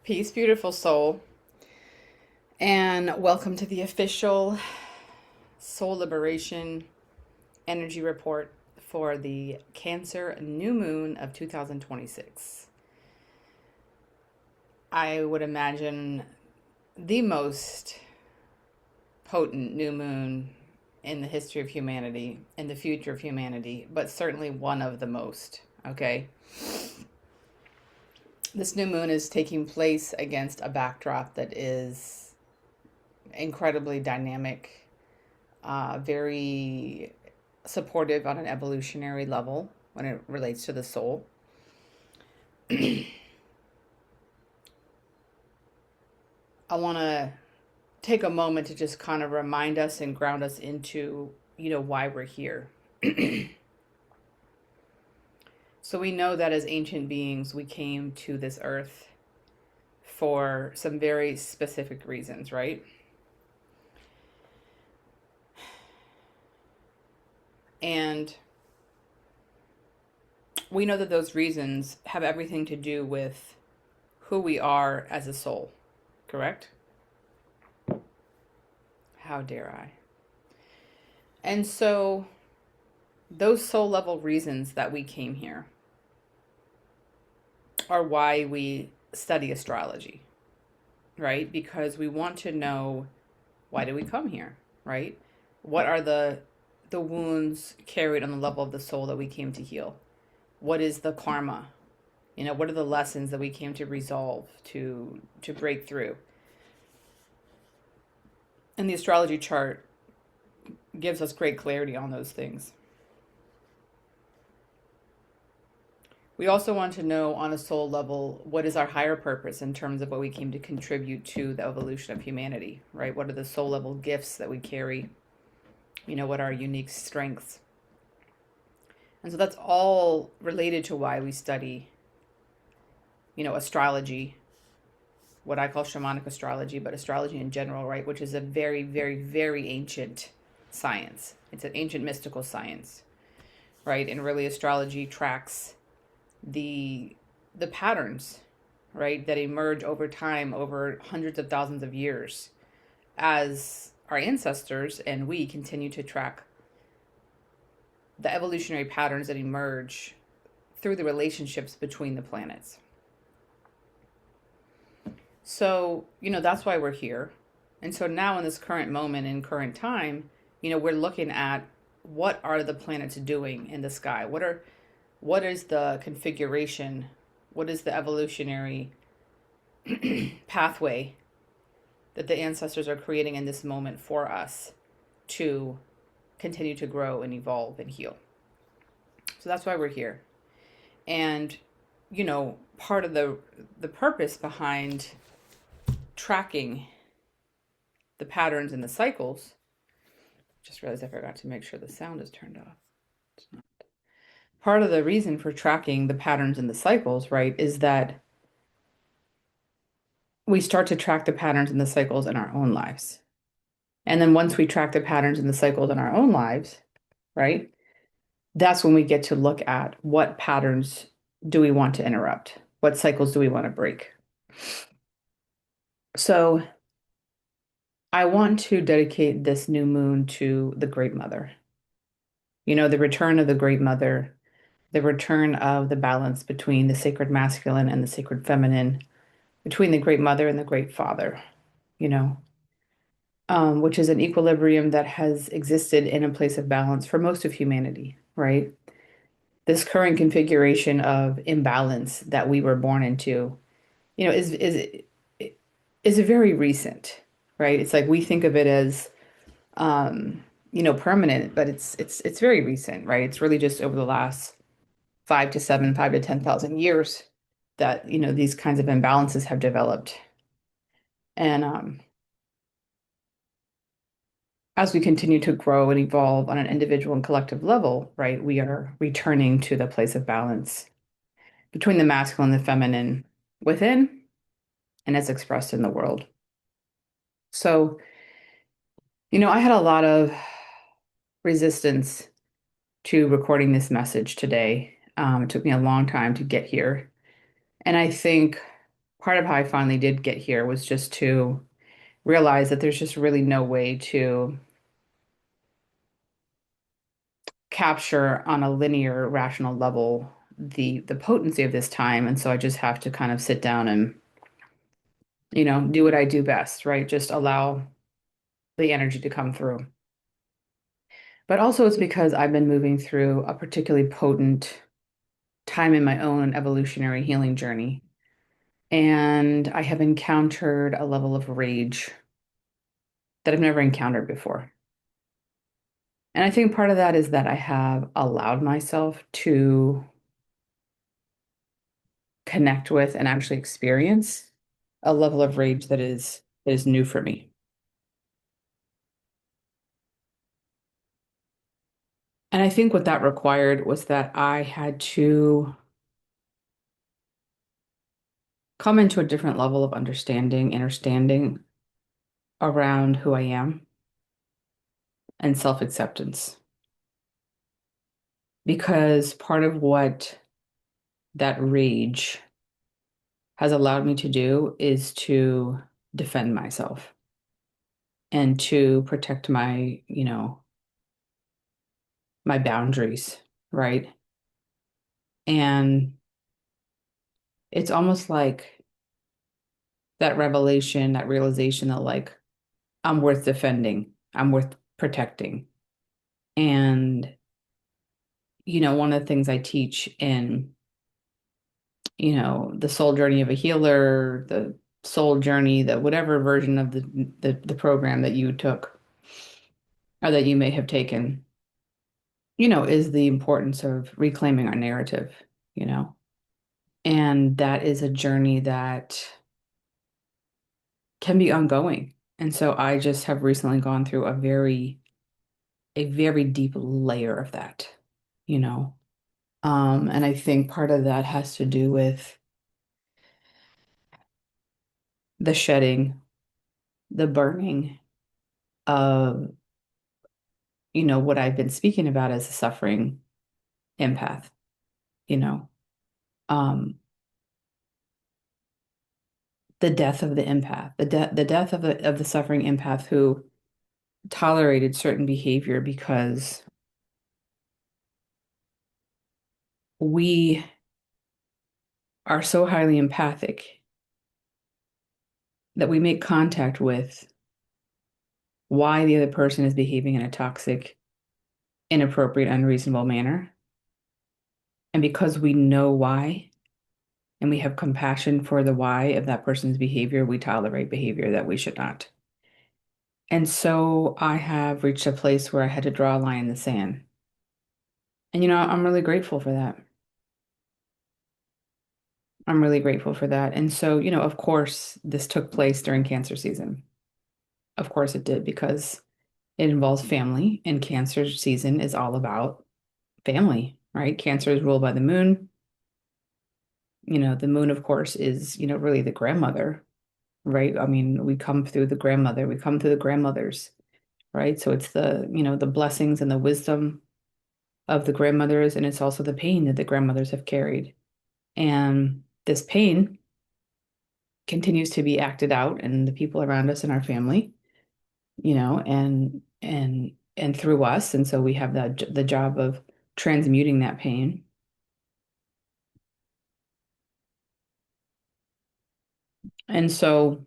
Peace, beautiful soul, and welcome to the official Soul Liberation Energy Report for the Cancer New Moon of 2026. I would imagine the most potent new moon in the history of humanity, in the future of humanity, but certainly one of the most, okay? This new moon is taking place against a backdrop that is incredibly dynamic, very supportive on an evolutionary level when it relates to the soul. I want to take a moment to just kind of remind us and ground us into, why we're here. So we know that as ancient beings, we came to this earth for some very specific reasons, right? And we know that those reasons have everything to do with who we are as a soul, correct? How dare I? And so those soul level reasons that we came here are why we study astrology, right? Because we want to know, why did we come here, right? What are the wounds carried on the level of the soul that we came to heal? What is the karma? What are the lessons that we came to resolve, to break through? And the astrology chart gives us great clarity on those things. We also want to know on a soul level, what is our higher purpose in terms of what we came to contribute to the evolution of humanity, right? What are the soul level gifts that we carry? What are our unique strengths? And so that's all related to why we study, astrology, what I call shamanic astrology, but astrology in general, right? Which is a very, very, very ancient science. It's an ancient mystical science, right? And really astrology tracks the patterns, right, that emerge over time, over hundreds of thousands of years, as our ancestors and we continue to track the evolutionary patterns that emerge through the relationships between the planets. So, that's why we're here. And so now in this current moment, in current time, we're looking at what are the planets doing in the sky? What is the configuration? What is the evolutionary pathway that the ancestors are creating in this moment for us to continue to grow and evolve and heal? So that's why we're here. And, part of the purpose behind tracking the patterns and the cycles, just realized I forgot to make sure the sound is turned off. It's not. Part of the reason for tracking the patterns and the cycles, right, is that we start to track the patterns and the cycles in our own lives. And then once we track the patterns and the cycles in our own lives, right, that's when we get to look at what patterns do we want to interrupt? What cycles do we want to break? So I want to dedicate this new moon to the Great Mother. The return of the Great Mother, the return of the balance between the sacred masculine and the sacred feminine, between the Great Mother and the Great Father, you know, which is an equilibrium that has existed in a place of balance for most of humanity, right? This current configuration of imbalance that we were born into, is a very recent, right? It's like we think of it as, permanent, but it's very recent, right? It's really just over the last 5 to 10,000 years that these kinds of imbalances have developed, and as we continue to grow and evolve on an individual and collective level, right, we are returning to the place of balance between the masculine and the feminine within and as expressed in the world. So, I had a lot of resistance to recording this message today. It took me a long time to get here. And I think part of how I finally did get here was just to realize that there's just really no way to capture on a linear, rational level the potency of this time. And so I just have to kind of sit down and, do what I do best, right? Just allow the energy to come through. But also it's because I've been moving through a particularly potent time in my own evolutionary healing journey. And I have encountered a level of rage that I've never encountered before. And I think part of that is that I have allowed myself to connect with and actually experience a level of rage that is new for me. And I think what that required was that I had to come into a different level of understanding around who I am and self-acceptance. Because part of what that rage has allowed me to do is to defend myself and to protect my boundaries, right? And it's almost like that revelation, that realization that like I'm worth defending, I'm worth protecting. And, one of the things I teach in, the soul journey of a healer, the soul journey, the whatever version of the program that you took or that you may have taken, is the importance of reclaiming our narrative, you know. And that is a journey that can be ongoing. And so I just have recently gone through a very deep layer of that, you know. And I think part of that has to do with the shedding, the burning of, what I've been speaking about as a suffering empath, you know. Um, the death of the empath, the death of the suffering empath who tolerated certain behavior because we are so highly empathic that we make contact with why the other person is behaving in a toxic, inappropriate, unreasonable manner. And because we know why and we have compassion for the why of that person's behavior, we tolerate behavior that we should not. And so I have reached a place where I had to draw a line in the sand. And, I'm really grateful for that. I'm really grateful for that. And so, of course, this took place during cancer season. Of course it did, because it involves family, and cancer season is all about family, right? Cancer is ruled by the moon. The moon, of course, is, really the grandmother, right? I mean, we come through the grandmother, we come through the grandmothers, right? So it's the blessings and the wisdom of the grandmothers, and it's also the pain that the grandmothers have carried. And this pain continues to be acted out in the people around us in our family, and through us. And so we have the job of transmuting that pain. And so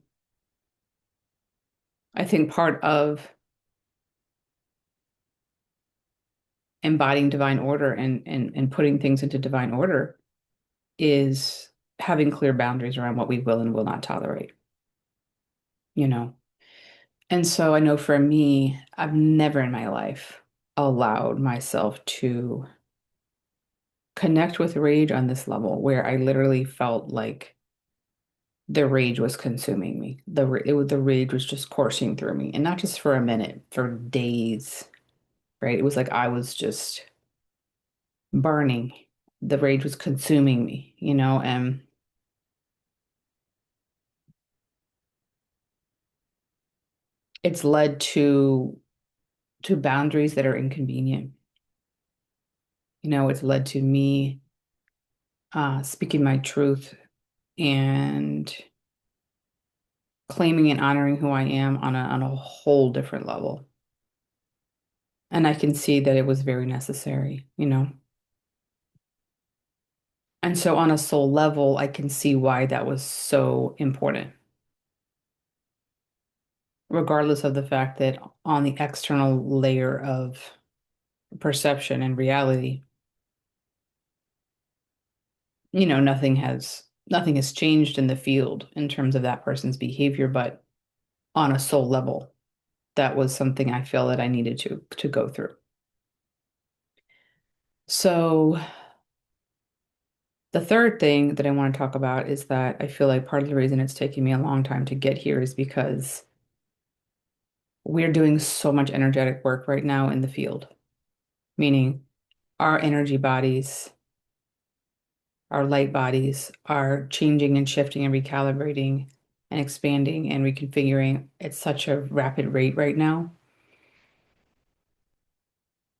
I think part of embodying divine order and putting things into divine order is having clear boundaries around what we will and will not tolerate, you know. And so I know for me, I've never in my life allowed myself to connect with rage on this level where I literally felt like the rage was consuming me. The rage was just coursing through me, and not just for a minute, for days, right? It was like I was just burning. The rage was consuming me, and it's led to boundaries that are inconvenient. It's led to me speaking my truth and claiming and honoring who I am on a whole different level. And I can see that it was very necessary, you know. And so on a soul level, I can see why that was so important, regardless of the fact that on the external layer of perception and reality, you know, nothing has changed in the field in terms of that person's behavior, but on a soul level, that was something I feel that I needed to go through. So the third thing that I want to talk about is that I feel like part of the reason it's taking me a long time to get here is because we're doing so much energetic work right now in the field, meaning our energy bodies, our light bodies are changing and shifting and recalibrating and expanding and reconfiguring at such a rapid rate right now.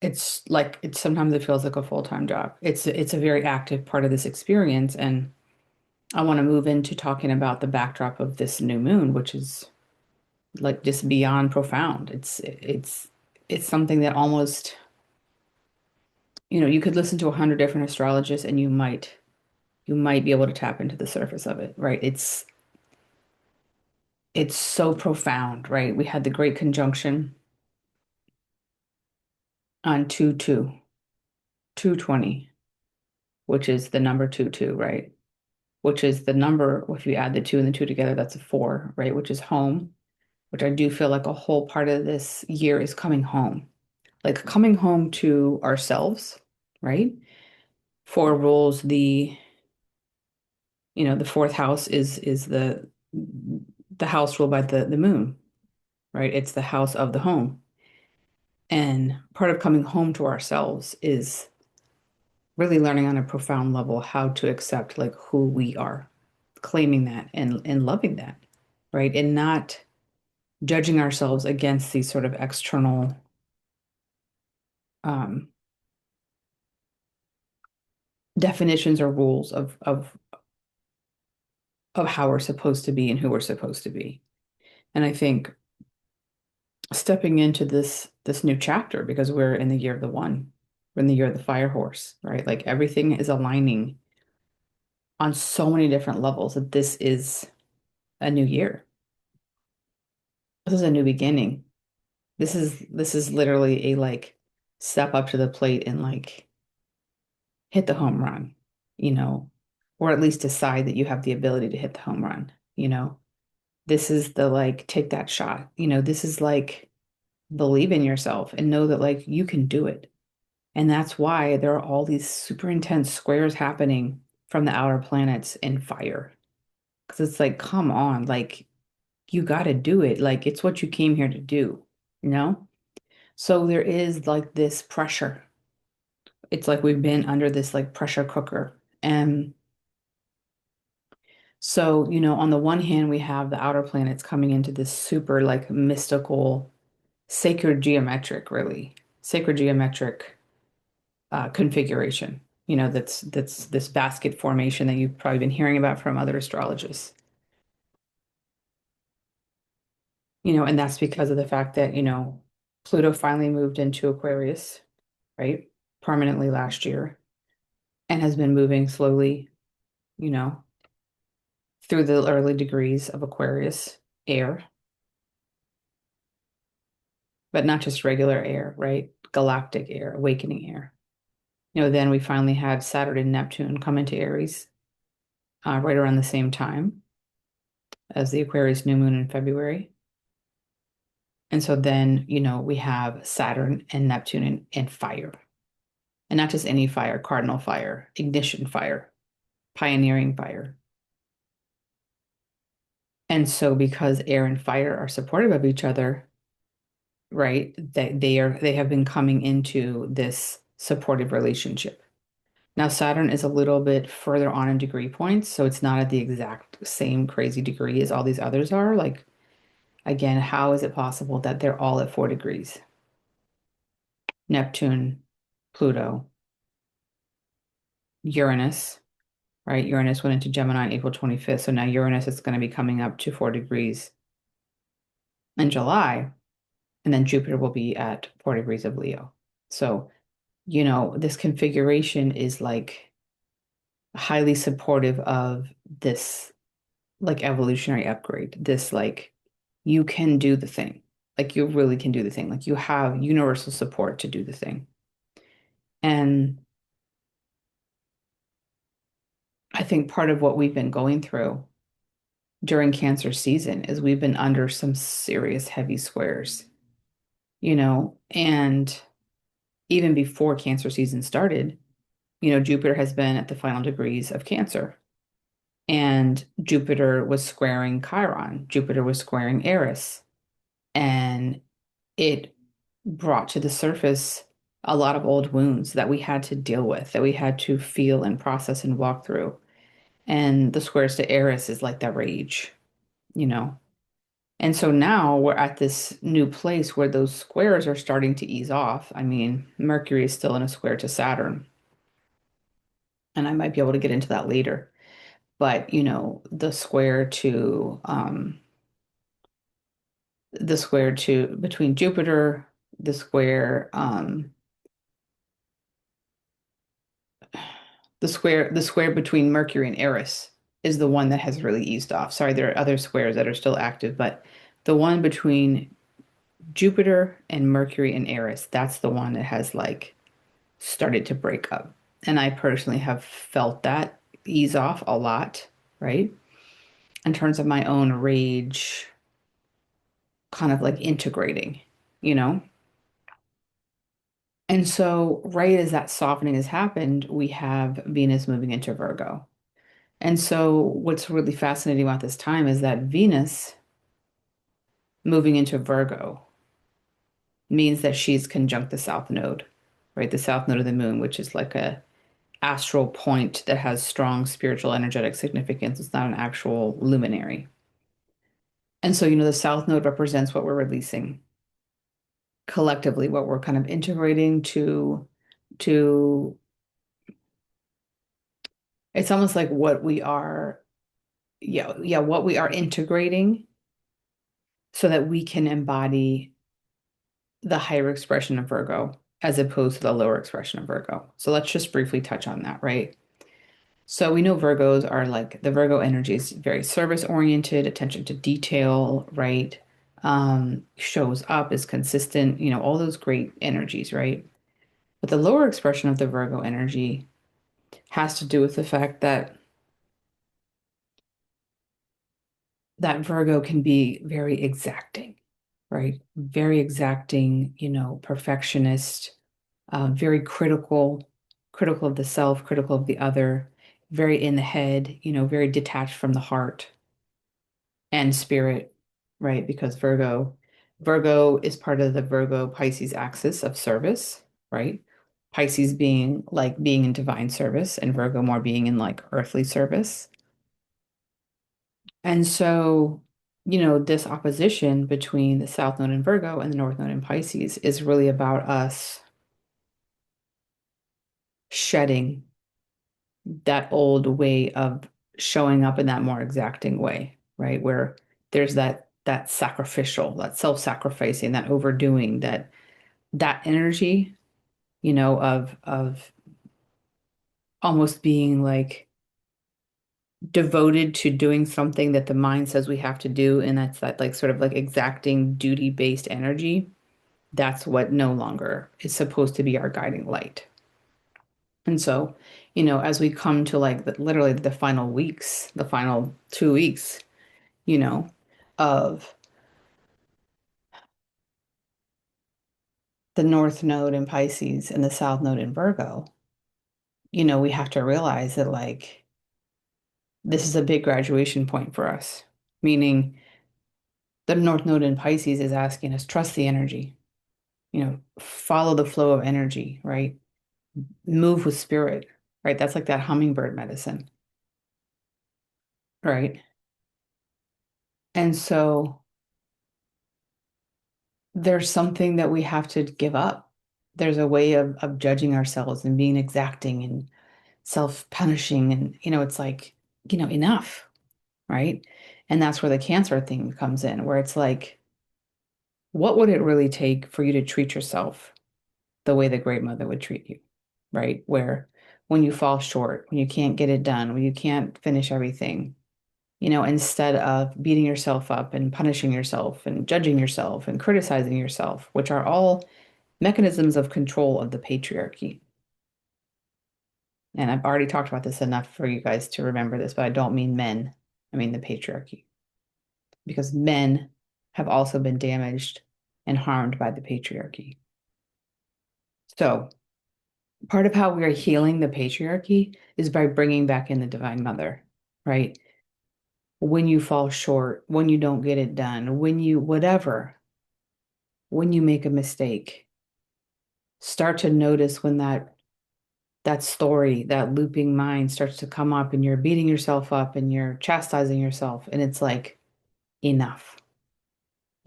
It's like it's sometimes it feels like a full-time job. It's a very active part of this experience, and I want to move into talking about the backdrop of this new moon, which is like just beyond profound. It's something that almost, you know, you could listen to 100 different astrologists and you might be able to tap into the surface of it, right? It's so profound, right? We had the great conjunction on 2/2, 220, which is the number 2/2, right? Which is the number, if you add the two and the two together, that's a four, right? Which is home, which I do feel like a whole part of this year is coming home, like coming home to ourselves, right? Four rules the, you know, the fourth house is the house ruled by the moon, right? It's the house of the home. And part of coming home to ourselves is really learning on a profound level how to accept like who we are, claiming that and loving that, right? And not judging ourselves against these sort of external um, definitions or rules of how we're supposed to be and who we're supposed to be. And I think stepping into this new chapter, because we're in the year of the one, we're in the year of the fire horse, right? Like everything is aligning on so many different levels that this is a new year. This is a new beginning. This is literally a like step up to the plate and like hit the home run, you know, or at least decide that you have the ability to hit the home run, you know. This is the like take that shot. You know, this is like believe in yourself and know that like you can do it. And that's why there are all these super intense squares happening from the outer planets in fire. Because it's like, come on, like you got to do it. Like it's what you came here to do, you know? So there is like this pressure. It's like we've been under this like pressure cooker. And so, you know, on the one hand, we have the outer planets coming into this super like mystical, sacred geometric, really sacred geometric configuration. You know, that's this basket formation that you've probably been hearing about from other astrologists. You know, and that's because of the fact that, you know, Pluto finally moved into Aquarius, right? Permanently last year and has been moving slowly, you know, through the early degrees of Aquarius air, but not just regular air, right? Galactic air, awakening air. You know, then we finally had Saturn and Neptune come into Aries right around the same time as the Aquarius new moon in February. And so then, you know, we have Saturn and Neptune in fire. And not just any fire, cardinal fire, ignition fire, pioneering fire. And so because air and fire are supportive of each other, right, they have been coming into this supportive relationship. Now Saturn is a little bit further on in degree points, so it's not at the exact same crazy degree as all these others are. Like again, how is it possible that they're all at 4 degrees? Neptune, Pluto, Uranus, right? Uranus went into Gemini on April 25th. So now Uranus is going to be coming up to 4 degrees in July. And then Jupiter will be at 4 degrees of Leo. So, this configuration is like highly supportive of this like evolutionary upgrade. This like you can do the thing. Like you really can do the thing. Like you have universal support to do the thing. And I think part of what we've been going through during Cancer season is we've been under some serious heavy squares, and even before Cancer season started, Jupiter has been at the final degrees of Cancer. And Jupiter was squaring Chiron. Jupiter was squaring Eris. And it brought to the surface a lot of old wounds that we had to deal with, that we had to feel and process and walk through. And the squares to Eris is like that rage, you know. And so now we're at this new place where those squares are starting to ease off. I mean, Mercury is still in a square to Saturn, and I might be able to get into that later. But, the square to between Jupiter, the square, the square between Mercury and Eris is the one that has really eased off. Sorry, there are other squares that are still active, but the one between Jupiter and Mercury and Eris, that's the one that has like started to break up. And I personally have felt that ease off a lot, right? In terms of my own rage, kind of like integrating, you know? And so, right as that softening has happened, we have Venus moving into Virgo. And so, what's really fascinating about this time is that Venus moving into Virgo means that she's conjunct the South Node, right? The South Node of the moon, which is like a astral point that has strong spiritual energetic significance. It's not an actual luminary. And so, the South Node represents what we're releasing collectively, what we're kind of integrating to it's almost like what we are, yeah, what we are integrating so that we can embody the higher expression of Virgo as opposed to the lower expression of Virgo. So let's just briefly touch on that, right? So we know Virgos are like the Virgo energy is very service oriented, attention to detail, right? Shows up, is consistent, all those great energies, right? But the lower expression of the Virgo energy has to do with the fact that Virgo can be very exacting, right? Very exacting, perfectionist, very critical of the self, critical of the other, very in the head, very detached from the heart and spirit, right? Because Virgo is part of the Virgo Pisces axis of service, right? Pisces being in divine service and Virgo more being in like earthly service. And so, this opposition between the South Node in Virgo and the North Node in Pisces is really about us shedding that old way of showing up in that more exacting way, right? Where there's that sacrificial, that self-sacrificing, that overdoing, that energy, of almost being like devoted to doing something that the mind says we have to do, and that's that like sort of like exacting duty-based energy. That's what no longer is supposed to be our guiding light. And so, as we come to like literally the final weeks, the final 2 weeks, you know, of the North Node in Pisces and the South Node in Virgo, we have to realize that like this is a big graduation point for us, meaning the North Node in Pisces is asking us, trust the energy, follow the flow of energy, right? Move with spirit, right? That's like that hummingbird medicine, right? And so there's something that we have to give up. There's a way of judging ourselves and being exacting and self-punishing and it's like, enough, right? And that's where the cancer thing comes in, where it's like, what would it really take for you to treat yourself the way the great mother would treat you, right? Where when you fall short, when you can't get it done, when you can't finish everything, instead of beating yourself up and punishing yourself and judging yourself and criticizing yourself, which are all mechanisms of control of the patriarchy. And I've already talked about this enough for you guys to remember this, but I don't mean men. I mean the patriarchy. Because men have also been damaged and harmed by the patriarchy. So, part of how we are healing the patriarchy is by bringing back in the Divine Mother, right? When you fall short, when you don't get it done, when you, whatever, when you make a mistake, start to notice when that story, that looping mind starts to come up and you're beating yourself up and you're chastising yourself. And it's like, enough.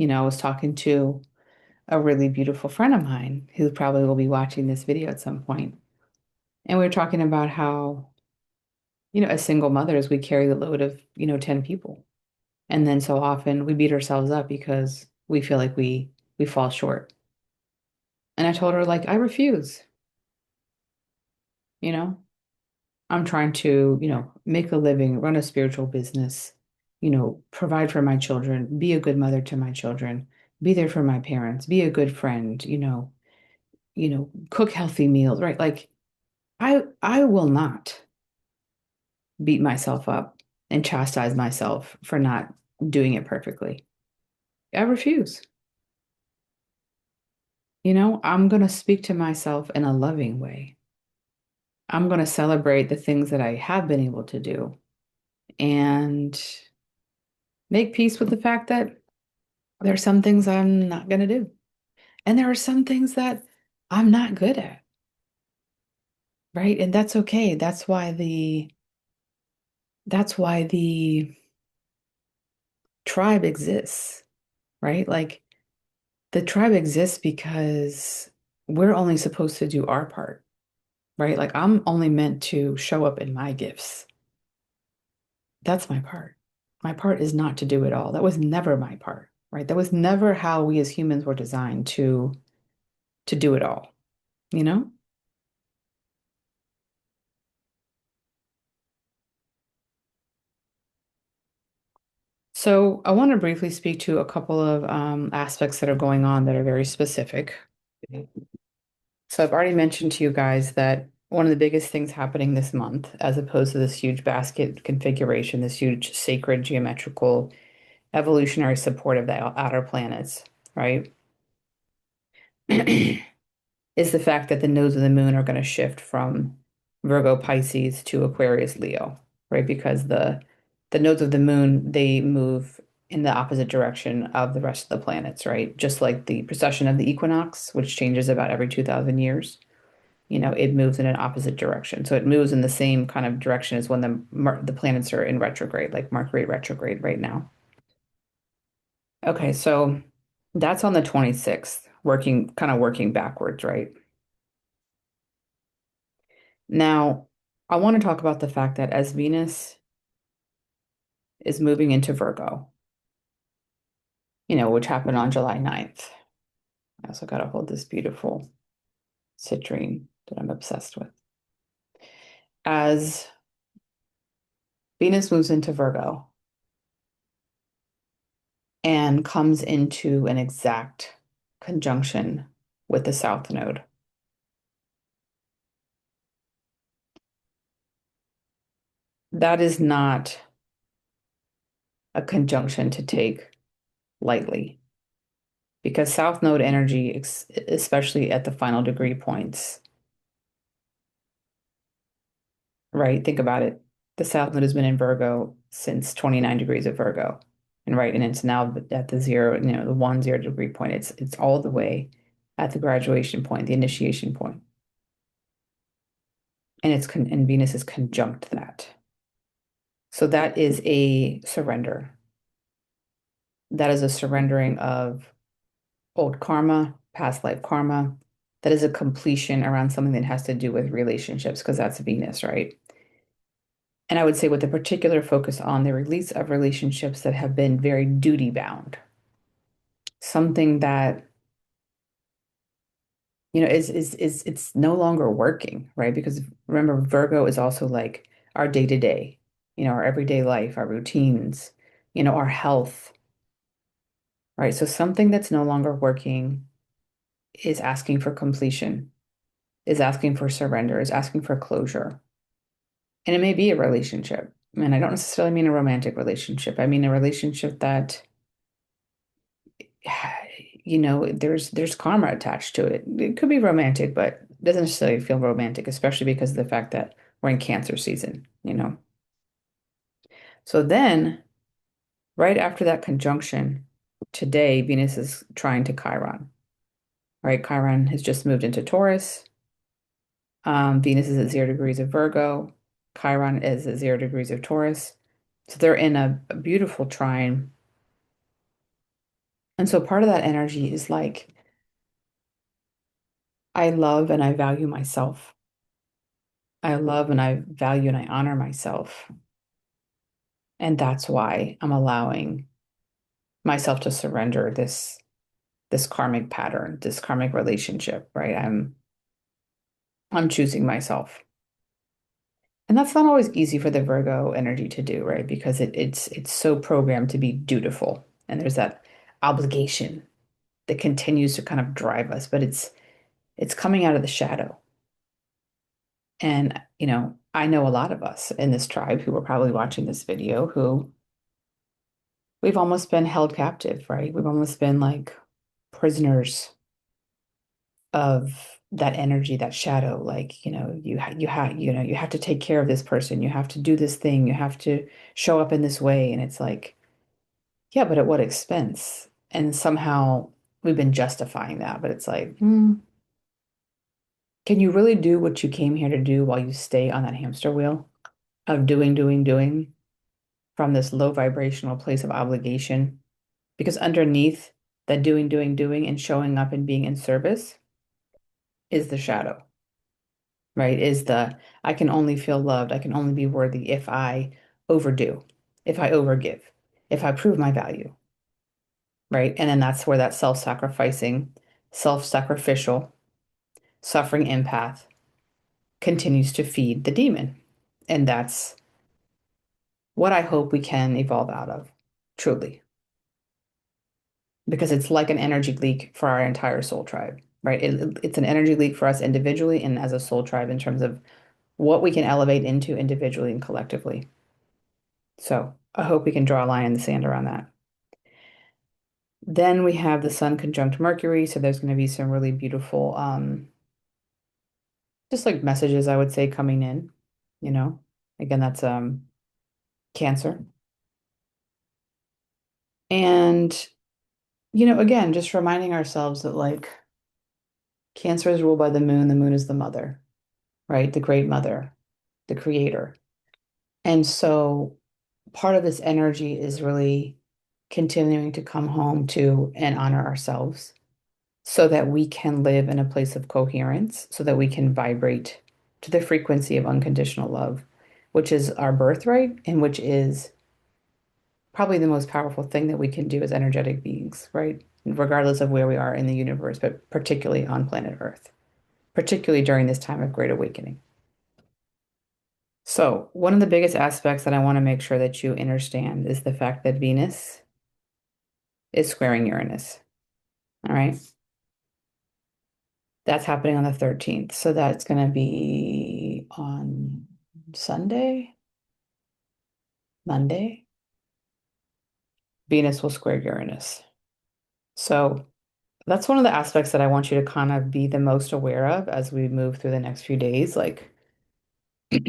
I was talking to a really beautiful friend of mine who probably will be watching this video at some point. And we were talking about how, as single mothers, we carry the load of, 10 people. And then so often we beat ourselves up because we feel like we fall short. And I told her, like, I refuse, you know. I'm trying to, make a living, run a spiritual business, provide for my children, be a good mother to my children, be there for my parents, be a good friend, cook healthy meals, right? Like I will not beat myself up and chastise myself for not doing it perfectly. I refuse. I'm going to speak to myself in a loving way. I'm going to celebrate the things that I have been able to do and make peace with the fact that there are some things I'm not going to do. And there are some things that I'm not good at, right? And that's okay. That's why the tribe exists, right? Like the tribe exists because we're only supposed to do our part, right? Like I'm only meant to show up in my gifts. That's my part. My part is not to do it all. That was never my part, right? That was never how we as humans were designed to do it all, you know? So I want to briefly speak to a couple of aspects that are going on that are very specific. So I've already mentioned to you guys that one of the biggest things happening this month, as opposed to this huge basket configuration, this huge sacred geometrical evolutionary support of the outer planets, right? Is the fact that the nodes of the moon are going to shift from Virgo Pisces to Aquarius Leo, right? Because the nodes of the moon, they move in the opposite direction of the rest of the planets, right? Just like the precession of the equinox, which changes about every 2,000 years, it moves in an opposite direction. So it moves in the same kind of direction as when the planets are in retrograde, like Mercury retrograde right now. Okay, so that's on the 26th, working backwards, right? Now, I want to talk about the fact that as Venus is moving into Virgo, which happened on July 9th. I also got to hold this beautiful citrine that I'm obsessed with. As Venus moves into Virgo and comes into an exact conjunction with the South Node, that is not a conjunction to take lightly because South Node energy, especially at the final degree points, right? Think about it. The South Node has been in Virgo since 29 degrees of Virgo. And right, and it's now at the zero, the 1 0 degree point. It's all the way at the graduation point, the initiation point. And and Venus is conjunct that. So that is a surrender. That is a surrendering of old karma, past life karma, that is a completion around something that has to do with relationships, because that's Venus, right? And I would say with a particular focus on the release of relationships that have been very duty bound, something that, is it's no longer working, right? Because remember, Virgo is also like our day to day, our everyday life, our routines, our health, right? So something that's no longer working is asking for completion, is asking for surrender, is asking for closure. And it may be a relationship. And I don't necessarily mean a romantic relationship. I mean a relationship that, there's karma attached to it. It could be romantic, but it doesn't necessarily feel romantic, especially because of the fact that we're in Cancer season. So then, right after that conjunction, today, Venus is trying to Chiron, right? Chiron has just moved into Taurus. Venus is at 0 degrees of Virgo. Chiron is at 0 degrees of Taurus. So they're in a beautiful trine. And so part of that energy is like, I love and I value myself. I love and I value and I honor myself. And that's why I'm allowing myself to surrender this karmic pattern, this karmic relationship, right? I'm choosing myself. And that's not always easy for the Virgo energy to do, right? Because it's so programmed to be dutiful. And there's that obligation that continues to kind of drive us, but it's coming out of the shadow. And, I know a lot of us in this tribe who are probably watching this video who we've almost been held captive, right? We've almost been like prisoners of that energy, that shadow. Like, you have to take care of this person. You have to do this thing. You have to show up in this way. And it's like, yeah, but at what expense? And somehow we've been justifying that, but it's like, can you really do what you came here to do while you stay on that hamster wheel of doing, doing, doing from this low vibrational place of obligation? Because underneath that doing, doing, doing and showing up and being in service is the shadow, right? Is the I can only feel loved, I can only be worthy if I overdo, if I overgive, if I prove my value, right? And then that's where that self-sacrificing, self-sacrificial, suffering empath continues to feed the demon. And that's what I hope we can evolve out of, truly, because it's like an energy leak for our entire soul tribe, right? It's an energy leak for us individually and as a soul tribe in terms of what we can elevate into individually and collectively. So I hope we can draw a line in the sand around that. Then we have the Sun conjunct Mercury. So there's going to be some really beautiful, just like messages, I would say, coming in, you know. Again, that's Cancer. And, again, just reminding ourselves that like Cancer is ruled by the moon is the mother, right? The great mother, the creator. And so part of this energy is really continuing to come home to and honor ourselves so that we can live in a place of coherence, so that we can vibrate to the frequency of unconditional love, which is our birthright and which is probably the most powerful thing that we can do as energetic beings, right? Regardless of where we are in the universe, but particularly on planet Earth, particularly during this time of great awakening. So, one of the biggest aspects that I want to make sure that you understand is the fact that Venus is squaring Uranus. All right. That's happening on the 13th. So that's going to be on Sunday, Monday. Venus will square Uranus. So that's one of the aspects that I want you to kind of be the most aware of as we move through the next few days. Like, if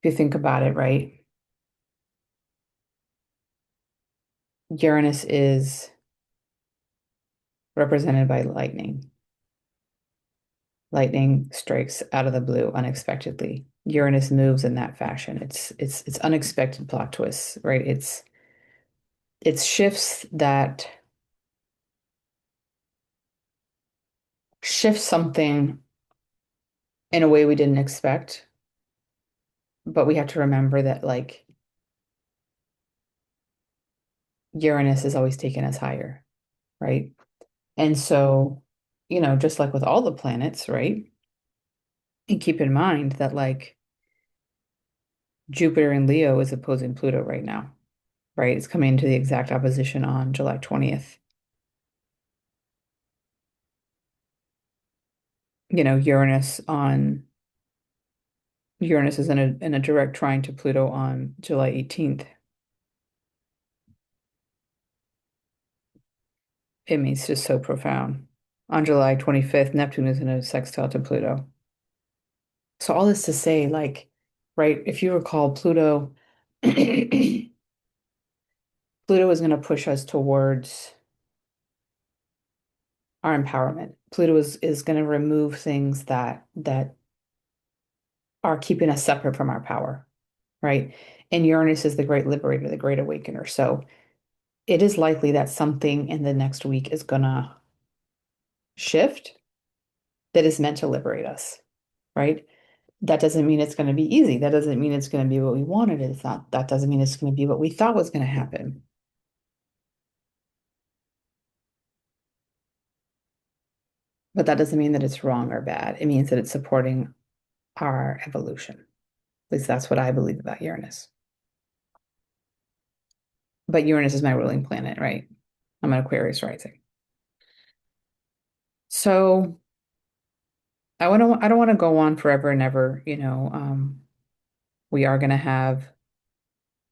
you think about it, right? Uranus is represented by lightning. Lightning strikes out of the blue unexpectedly. Uranus moves in that fashion. It's unexpected plot twists, right? It's shifts that shift something in a way we didn't expect, but we have to remember that like Uranus is always taking us higher, right? And so, just like with all the planets, right? And keep in mind that like Jupiter in Leo is opposing Pluto right now, right? It's coming into the exact opposition on July 20th. Uranus is in a direct trine to Pluto on July 18th. It means just so profound. On July 25th, Neptune is in a sextile to Pluto. So all this to say, like, right, if you recall, Pluto is going to push us towards our empowerment. Pluto is going to remove things that are keeping us separate from our power, right? And Uranus is the great liberator, the great awakener. So it is likely that something in the next week is gonna shift that is meant to liberate us, right? That doesn't mean it's going to be easy. That doesn't mean it's going to be what we wanted. It's not, that doesn't mean it's going to be what we thought was going to happen. But that doesn't mean that it's wrong or bad. It means that it's supporting our evolution. At least that's what I believe about Uranus. But Uranus is my ruling planet, right? I'm an Aquarius rising. So I don't want to go on forever and ever, we are going to have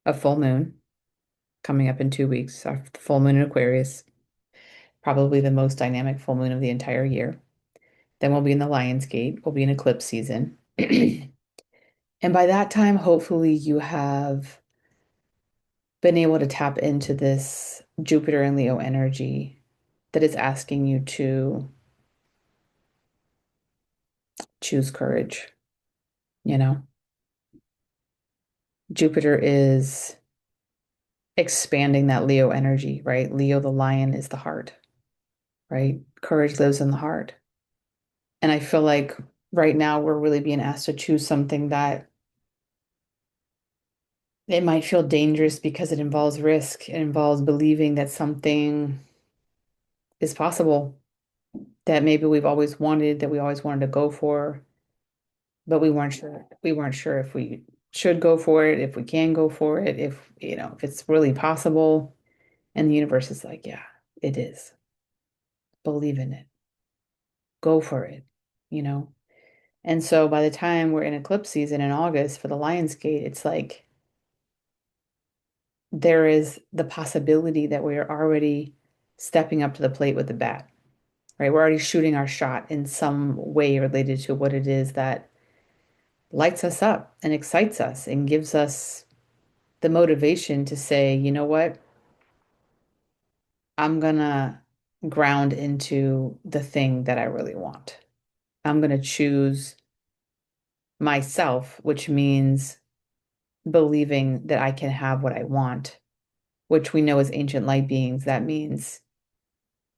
a full moon coming up in 2 weeks, our full moon in Aquarius, probably the most dynamic full moon of the entire year. Then we'll be in the Lion's Gate. We'll be in eclipse season. And by that time, hopefully you have been able to tap into this Jupiter and Leo energy that is asking you to choose courage, you know? Jupiter is expanding that Leo energy, right? Leo, the lion, is the heart, right? Courage lives in the heart. And I feel like right now we're really being asked to choose something that it might feel dangerous because it involves risk. It involves believing that something is possible that maybe we've always wanted, that we always wanted to go for, but we weren't sure. We weren't sure if we should go for it, if we can go for it, if it's really possible. And the universe is like, yeah, it is. Believe in it. Go for it, you know? And so by the time we're in eclipse season in August for the Lionsgate, it's like there is the possibility that we are already stepping up to the plate with the bat, right? We're already shooting our shot in some way related to what it is that lights us up and excites us and gives us the motivation to say, you know what? I'm gonna ground into the thing that I really want. I'm gonna choose myself, which means believing that I can have what I want, which we know as ancient light beings, that means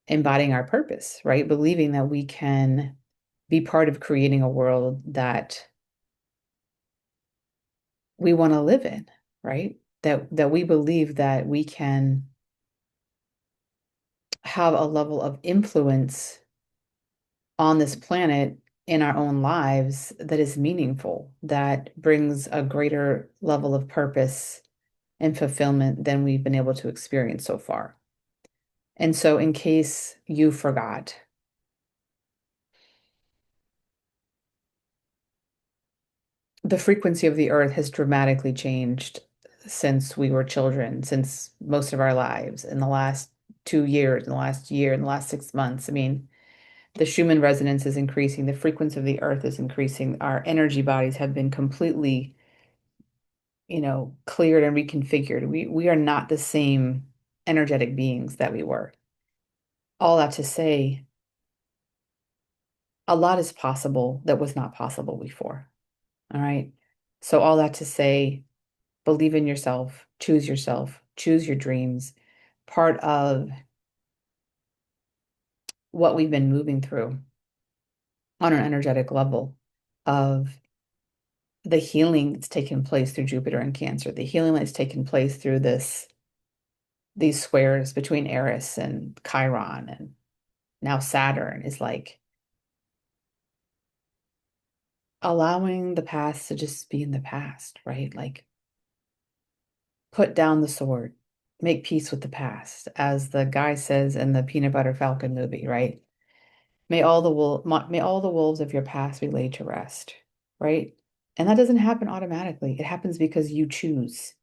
embodying our purpose, right? Believing that we can be part of creating a world that we want to live in, right? That we believe that we can have a level of influence on this planet in our own lives that is meaningful, that brings a greater level of purpose and fulfillment than we've been able to experience so far. And so, in case you forgot, the frequency of the earth has dramatically changed since we were children, since most of our lives in the last 2 years, in the last year, in the last 6 months. I mean, the Schumann resonance is increasing, the frequency of the earth is increasing. Our energy bodies have been completely, cleared and reconfigured. We are not the same energetic beings that we were. All that to say, a lot is possible that was not possible before. All right. So all that to say, believe in yourself, choose your dreams. Part of what we've been moving through on an energetic level of the healing that's taken place through Jupiter and Cancer, the healing that's taken place through these squares between Eris and Chiron and now Saturn is like allowing the past to just be in the past, right? Like put down the sword, make peace with the past, as the guy says in the Peanut Butter Falcon movie, right? May all the wolves of your past be laid to rest, right? And that doesn't happen automatically. It happens because you choose.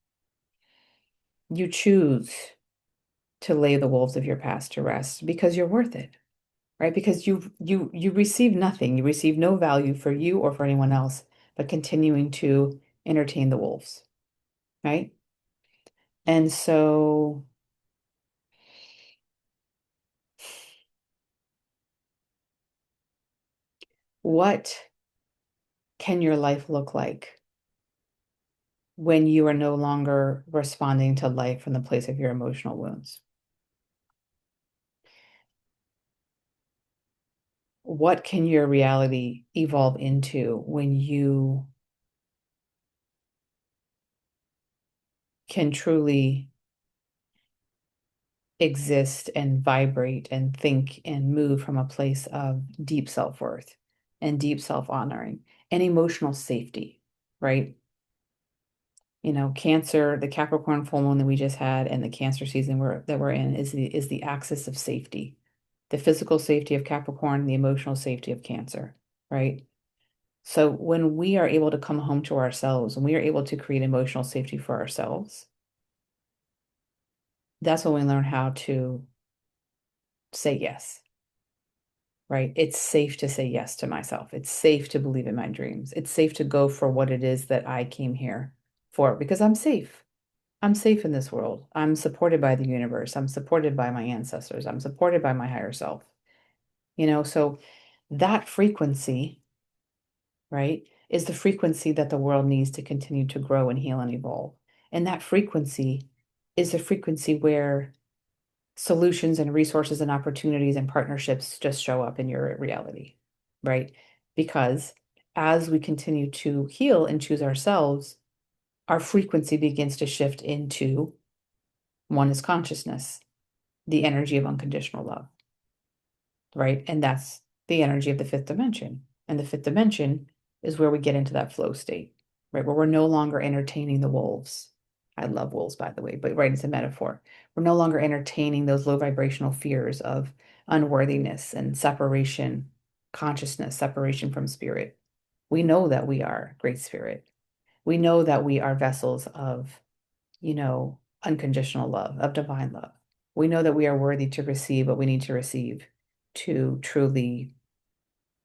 You choose to lay the wolves of your past to rest because you're worth it, right? Because you receive nothing. You receive no value for you or for anyone else, but continuing to entertain the wolves, right? And so what can your life look like when you are no longer responding to life from the place of your emotional wounds? What can your reality evolve into when you can truly exist and vibrate and think and move from a place of deep self-worth and deep self-honoring and emotional safety, right? You know, Cancer, the Capricorn full moon that we just had and the Cancer season that we're in is the axis of safety. The physical safety of Capricorn, the emotional safety of Cancer, right? So when we are able to come home to ourselves, when we are able to create emotional safety for ourselves, that's when we learn how to say yes, right? It's safe to say yes to myself. It's safe to believe in my dreams. It's safe to go for what it is that I came here for because I'm safe. I'm safe in this world. I'm supported by the universe. I'm supported by my ancestors. I'm supported by my higher self. You know, so that frequency, right, is the frequency that the world needs to continue to grow and heal and evolve. And that frequency is a frequency where solutions and resources and opportunities and partnerships just show up in your reality, right? Because as we continue to heal and choose ourselves, our frequency begins to shift into one is consciousness, the energy of unconditional love, right? And that's the energy of the fifth dimension. And the fifth dimension is where we get into that flow state, right? Where we're no longer entertaining the wolves. I love wolves, by the way, but right, it's a metaphor. We're no longer entertaining those low vibrational fears of unworthiness and separation, consciousness, separation from spirit. We know that we are great spirit. We know that we are vessels of, unconditional love, of divine love. We know that we are worthy to receive what we need to receive to truly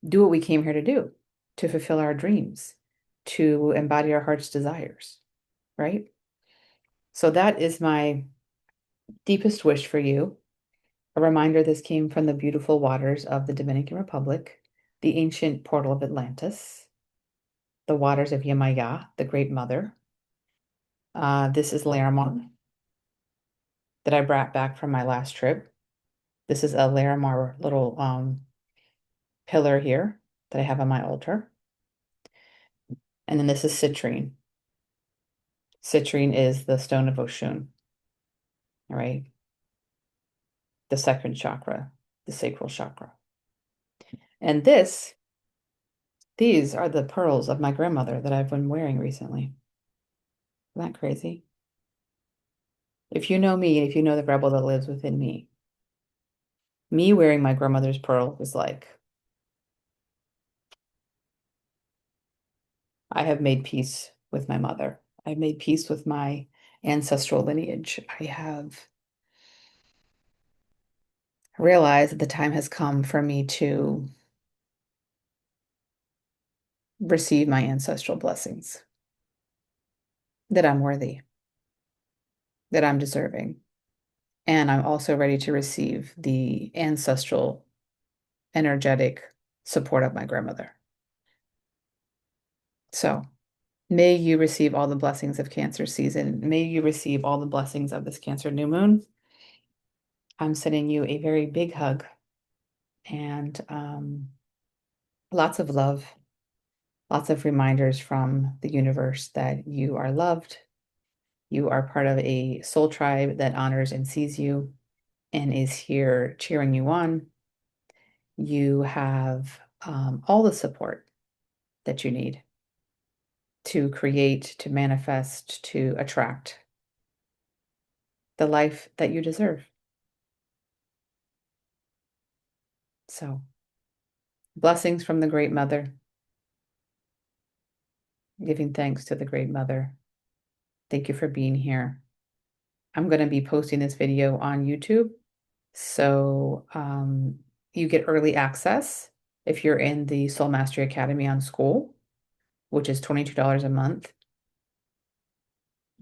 do what we came here to do, to fulfill our dreams, to embody our heart's desires, right? So that is my deepest wish for you. A reminder this came from the beautiful waters of the Dominican Republic, the ancient portal of Atlantis, the waters of Yamaya, the Great Mother. This is Larimar that I brought back from my last trip. This is a Larimar little pillar here that I have on my altar. And then this is citrine. Citrine is the stone of Oshun, all right? The second chakra, the sacral chakra. And these are the pearls of my grandmother that I've been wearing recently. Isn't that crazy? If you know me, if you know the rebel that lives within me wearing my grandmother's pearl is like, I have made peace with my mother. I've made peace with my ancestral lineage. I have realized that the time has come for me to receive my ancestral blessings, that I'm worthy, that I'm deserving. And I'm also ready to receive the ancestral energetic support of my grandmother. So may you receive all the blessings of Cancer season. May you receive all the blessings of this Cancer new moon. I'm sending you a very big hug and Lots of love, lots of reminders from the universe that you are loved. You are part of a soul tribe that honors and sees you and is here cheering you on. You have all the support that you need to create, to manifest, to attract the life that you deserve. So, blessings from the Great Mother, giving thanks to the Great Mother. Thank you for being here. I'm going to be posting this video on YouTube. So, you get early access if you're in the Soul Mastery Academy on School, which is $22 a month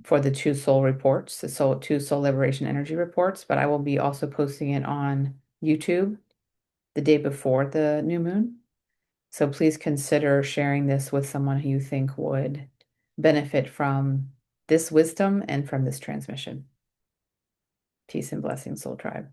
for the two soul reports, two soul liberation energy reports. But I will be also posting it on YouTube the day before the new moon. So please consider sharing this with someone who you think would benefit from this wisdom and from this transmission. Peace and blessings, Soul Tribe.